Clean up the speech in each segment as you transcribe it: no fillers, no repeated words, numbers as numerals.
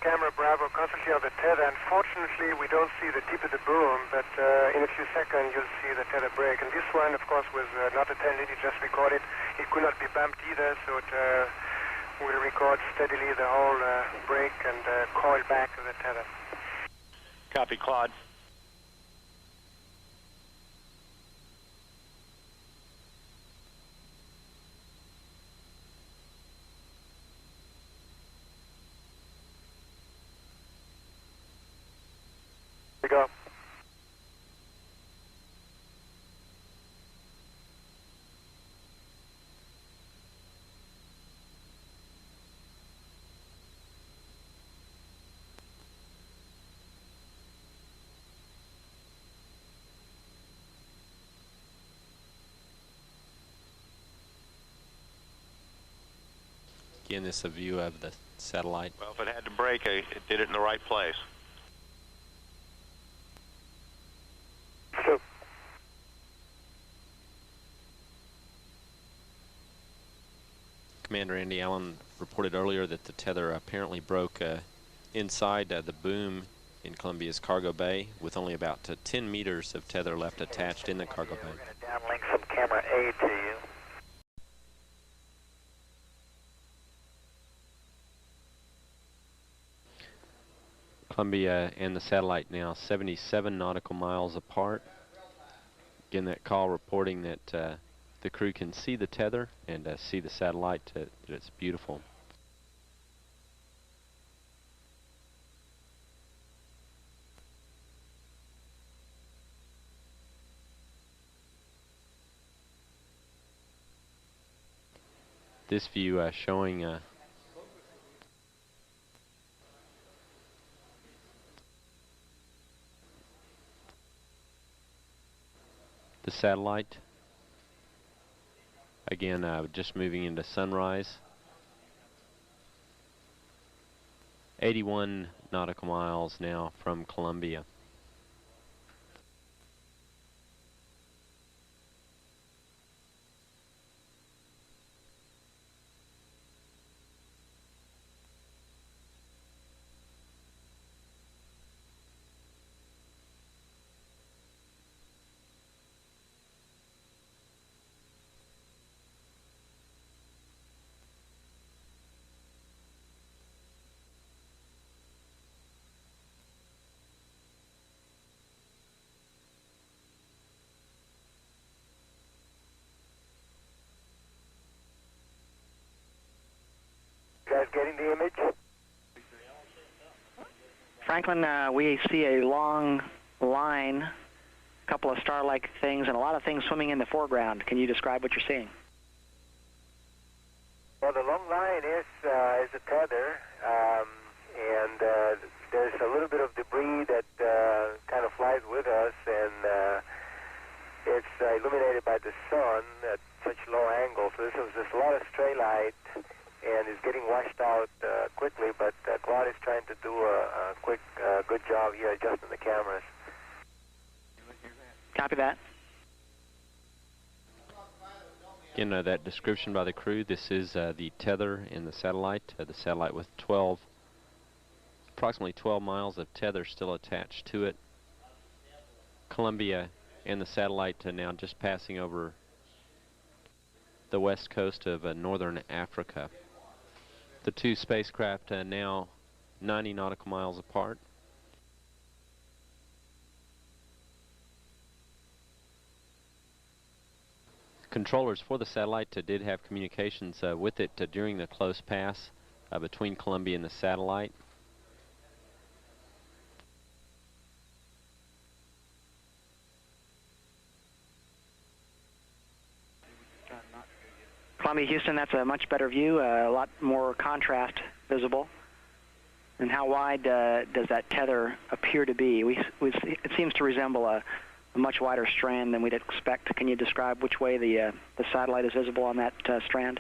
camera Bravo constantly on the tether. Unfortunately, we don't see the tip of the boom, but in a few seconds you'll see the tether break. And this one, of course, was not a tail lead, it just recorded. It could not be bumped either, so it will record steadily the whole break and coil back of the tether. Copy, Claude. We go. Again, this is a view of the satellite. Well, if it had to break, it did it in the right place. So, Commander Andy Allen reported earlier that the tether apparently broke inside the boom in Columbia's cargo bay, with only about 10 meters of tether left attached in the cargo bay. We're going to downlink from camera A to you. Columbia and the satellite now 77 nautical miles apart. Again, that call reporting that the crew can see the tether and see the satellite. That it's beautiful. This view showing the satellite. Again, just moving into sunrise. 81 nautical miles now from Columbia. you guys getting the image? Franklin, we see a long line, a couple of star-like things, and a lot of things swimming in the foreground. Can you describe what you're seeing? Well, the long line is a tether, and there's a little bit of debris that kind of flies with us, and it's illuminated by the sun at such low angle. So there's a lot of stray light, and it's getting washed out quickly, but Claude is trying to do a quick, good job here adjusting the cameras. Copy that. Again, that description by the crew, this is the tether in the satellite with approximately 12 miles of tether still attached to it. Columbia and the satellite now just passing over the west coast of northern Africa. The two spacecraft now 90 nautical miles apart. Controllers for the satellite did have communications with it during the close pass between Columbia and the satellite. Columbia, Houston, that's a much better view, a lot more contrast visible. And how wide does that tether appear to be? It seems to resemble a much wider strand than we'd expect. Can you describe which way the satellite is visible on that strand?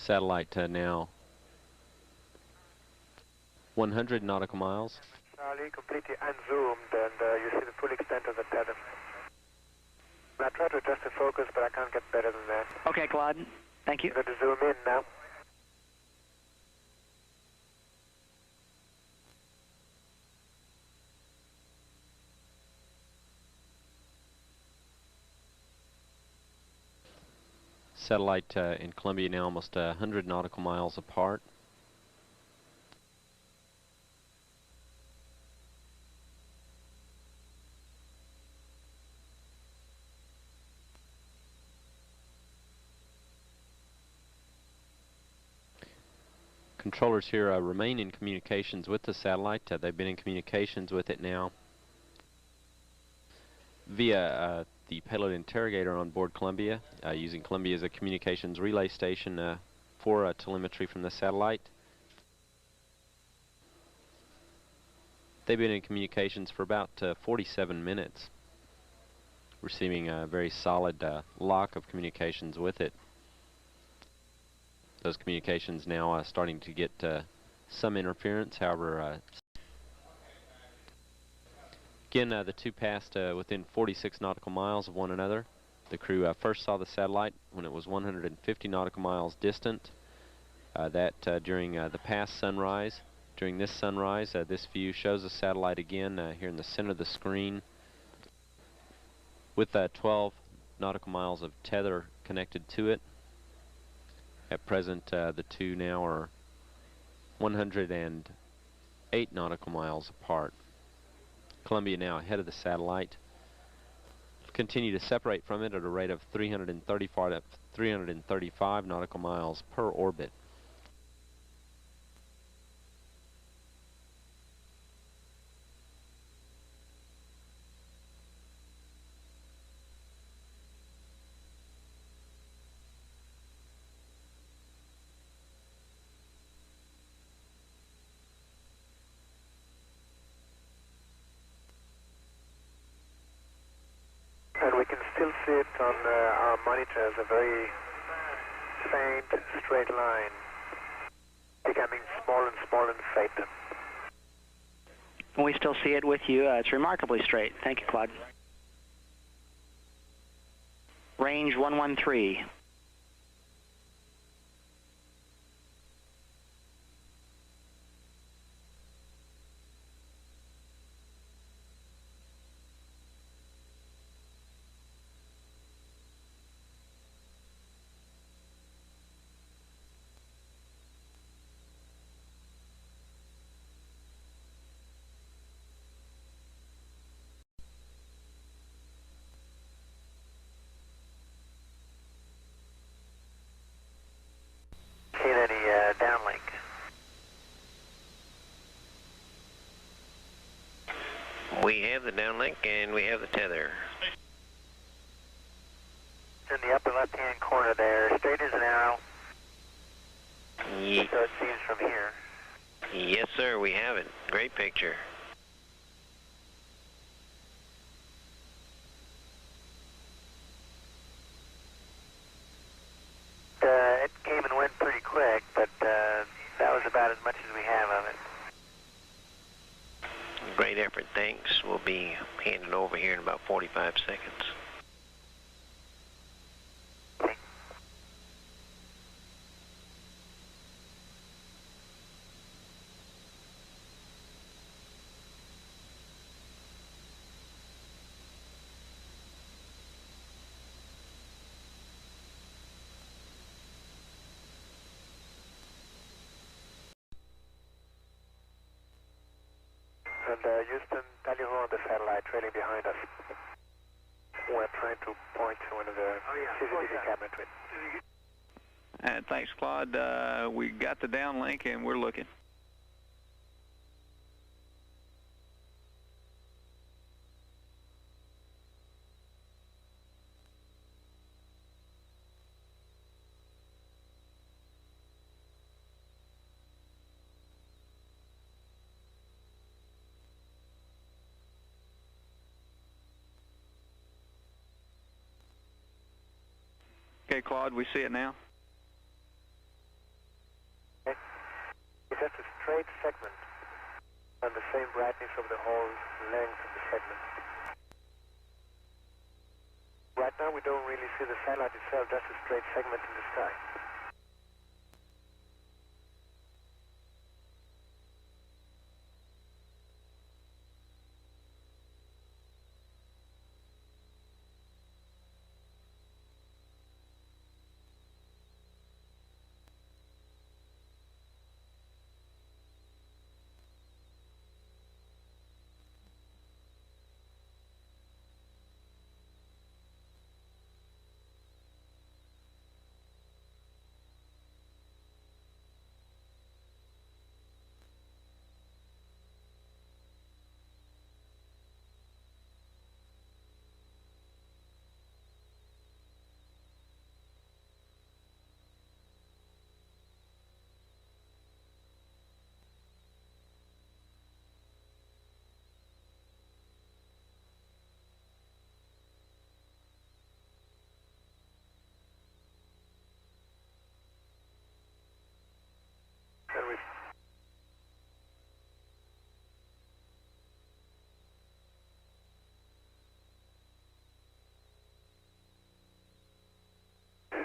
Satellite now 100 nautical miles. Charlie, completely unzoomed, and you see the full extent of the tether. I tried to adjust the focus, but I can't get better than that. Okay, Claude. Thank you. I'm going to zoom in now. Satellite in Columbia now almost 100 nautical miles apart. Controllers here remain in communications with the satellite. They've been in communications with it now via the payload interrogator on board Columbia, using Columbia as a communications relay station for telemetry from the satellite. They've been in communications for about 47 minutes, receiving a very solid lock of communications with it. Those communications now starting to get some interference, however, again, the two passed within 46 nautical miles of one another. The crew first saw the satellite when it was 150 nautical miles distant. During the past sunrise. During this sunrise, this view shows the satellite again here in the center of the screen with 12 nautical miles of tether connected to it. At present, the two now are 108 nautical miles apart. Columbia now ahead of the satellite. Continue to separate from it at a rate of 335 nautical miles per orbit. And we can still see it on our monitors, a very faint straight line, becoming small and fainter. We still see it with you. It's remarkably straight. Thank you, Claude. Range 113. Seen any downlink? We have the downlink and we have the tether. In the upper left-hand corner there, straight as an arrow. So it seems from here. Yes, sir, we have it. Great picture. It came and went pretty quick, but that was about as much as we have of it. Great effort, thanks. We'll be handed over here in about 45 seconds. And Houston, tally ho on the satellite trailing behind us. We're trying to point to one of the CCTV camera twins. Thanks, Claude. We got the downlink and we're looking. Okay, Claude, we see it now. straight segment on the same brightness of the whole length of the segment. Right now we don't really see the satellite itself, just a straight segment in the sky.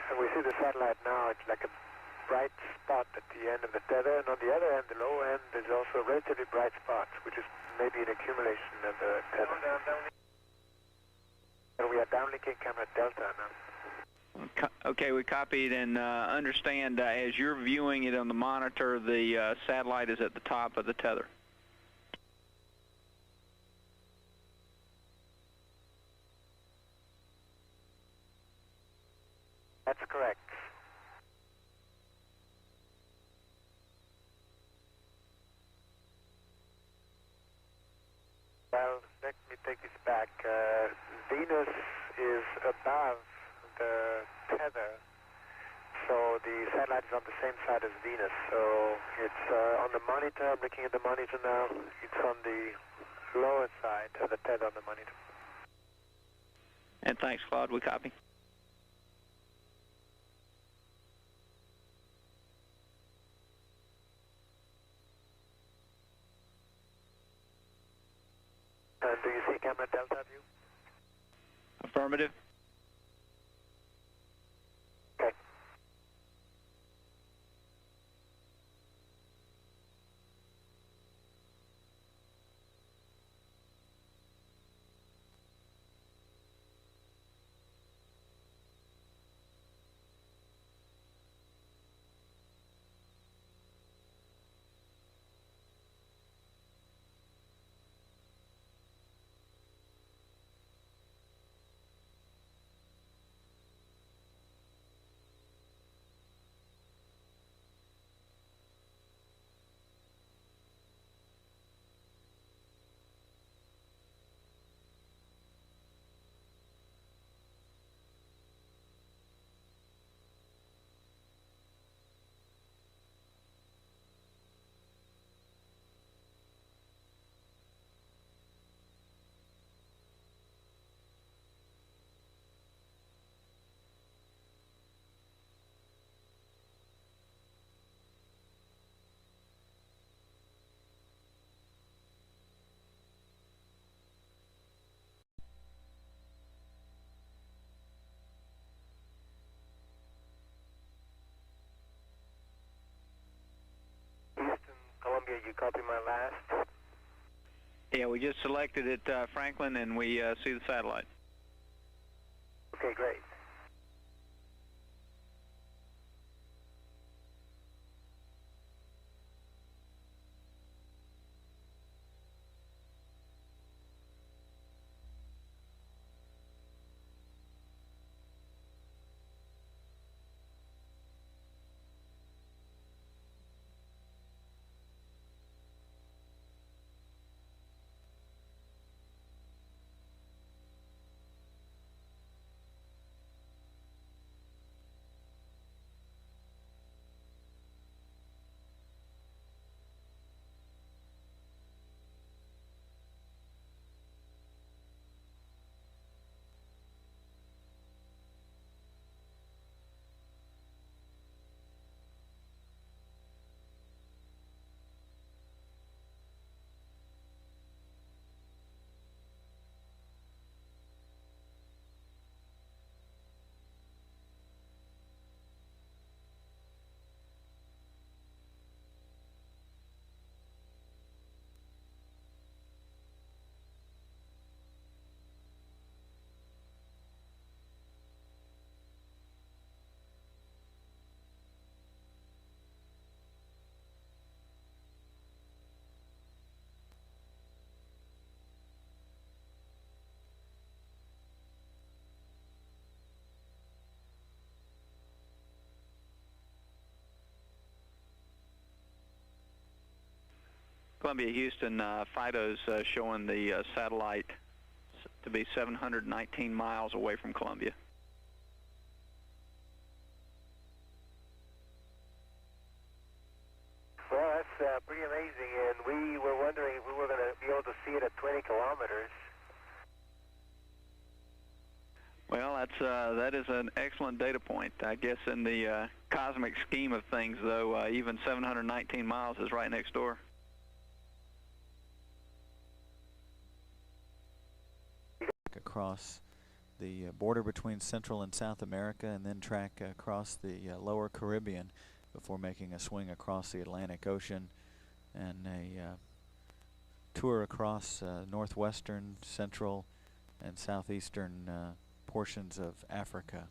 And we see the satellite now. It's like a bright spot at the end of the tether, and on the other end, the low end, there's also a relatively bright spot, which is maybe an accumulation of the tether. And we are downlinking camera delta now. Okay, we copied and understand as you're viewing it on the monitor, the satellite is at the top of the tether. That's correct. Well, let me take this back. Venus is above the tether, so the satellite is on the same side as Venus. So it's on the monitor. I'm looking at the monitor now. It's on the lower side of the tether on the monitor. And thanks, Claude. We copy. And do you see camera delta view? Affirmative. Okay. Columbia, you copy my last? Yeah, we just selected it, Franklin, and we see the satellite. Okay, great. Columbia Houston, FIDO's showing the satellite to be 719 miles away from Columbia. Well, that's pretty amazing, and we were wondering if we were going to be able to see it at 20 kilometers. Well, that is an excellent data point. I guess in the cosmic scheme of things, though, even 719 miles is right next door. Across the border between Central and South America, and then track across the lower Caribbean before making a swing across the Atlantic Ocean, and a tour across northwestern, central, and southeastern portions of Africa.